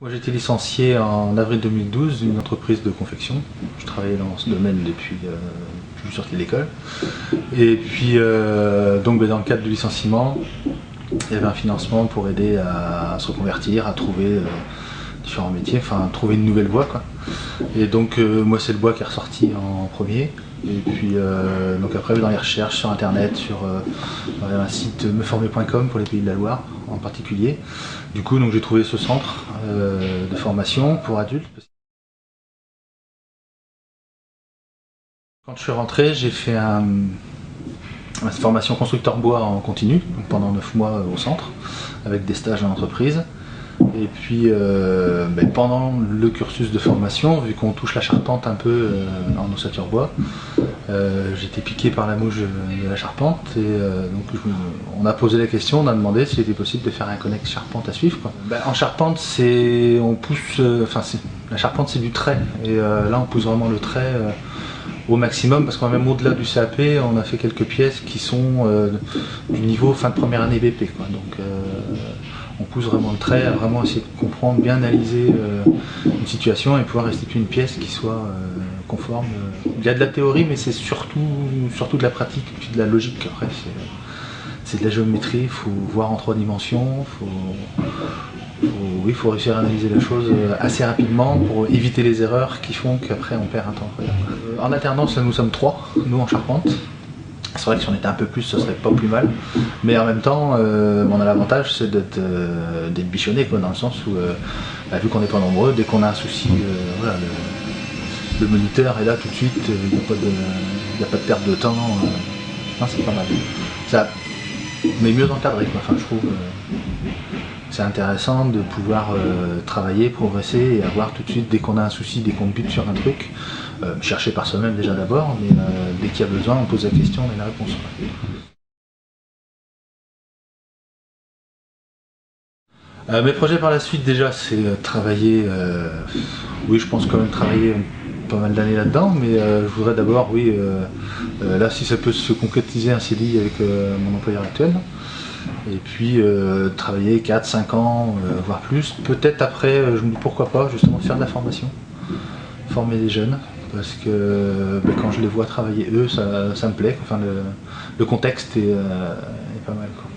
Moi j'ai été licencié en avril 2012 d'une entreprise de confection. Je travaillais dans ce domaine depuis que je suis sorti de l'école. Et puis donc dans le cadre du licenciement, il y avait un financement pour aider à se reconvertir, à trouver différents métiers, enfin trouver une nouvelle voie, quoi. Et donc moi c'est le bois qui est ressorti en premier. Et puis donc après dans les recherches sur internet, sur un site meformer.com pour les Pays de la Loire en particulier. Du coup donc j'ai trouvé ce centre de formation pour adultes. Quand je suis rentré, j'ai fait une formation constructeur bois en continu, donc pendant 9 mois au centre, avec des stages en entreprise. Et puis pendant le cursus de formation, vu qu'on touche la charpente un peu en ossature bois, j'étais piqué par la mouche de la charpente et donc on a posé la question, on a demandé s'il était possible de faire un connex charpente à suivre, quoi. En charpente, on pousse, la charpente c'est du trait et là on pousse vraiment le trait au maximum, parce qu'on même au-delà du CAP, on a fait quelques pièces qui sont du niveau fin de première année BP, quoi. Donc on pousse vraiment le trait, à vraiment essayer de comprendre, bien analyser une situation et pouvoir restituer une pièce qui soit conforme. Il y a de la théorie, mais c'est surtout de la pratique, puis de la logique. Après, c'est de la géométrie, il faut voir en 3 dimensions, il faut réussir à analyser la chose assez rapidement pour éviter les erreurs qui font qu'après on perd un temps incroyable. En alternance, là, nous sommes 3, nous en charpente. C'est vrai que si on était un peu plus, ce serait pas plus mal. Mais en même temps, on a l'avantage, c'est d'être bichonné, quoi, dans le sens où, vu qu'on n'est pas nombreux, dès qu'on a un souci, voilà, le moniteur est là tout de suite, il n'y a pas de perte de temps. Non, c'est pas mal. Ça, mais mieux encadré, quoi. Enfin, je trouve c'est intéressant de pouvoir travailler, progresser et avoir tout de suite, dès qu'on a un souci, dès qu'on bute sur un truc, chercher par soi-même déjà d'abord, mais dès qu'il y a besoin, on pose la question, on a la réponse. Mes projets par la suite déjà, c'est travailler, oui je pense quand même travailler pas mal d'années là-dedans, mais je voudrais d'abord, oui, là si ça peut se concrétiser un CDI avec mon employeur actuel, et puis travailler 4-5 ans, voire plus. Peut-être après, je me dis pourquoi pas justement faire de la formation, former des jeunes, parce que quand je les vois travailler eux, ça me plaît, enfin, le contexte est pas mal, quoi.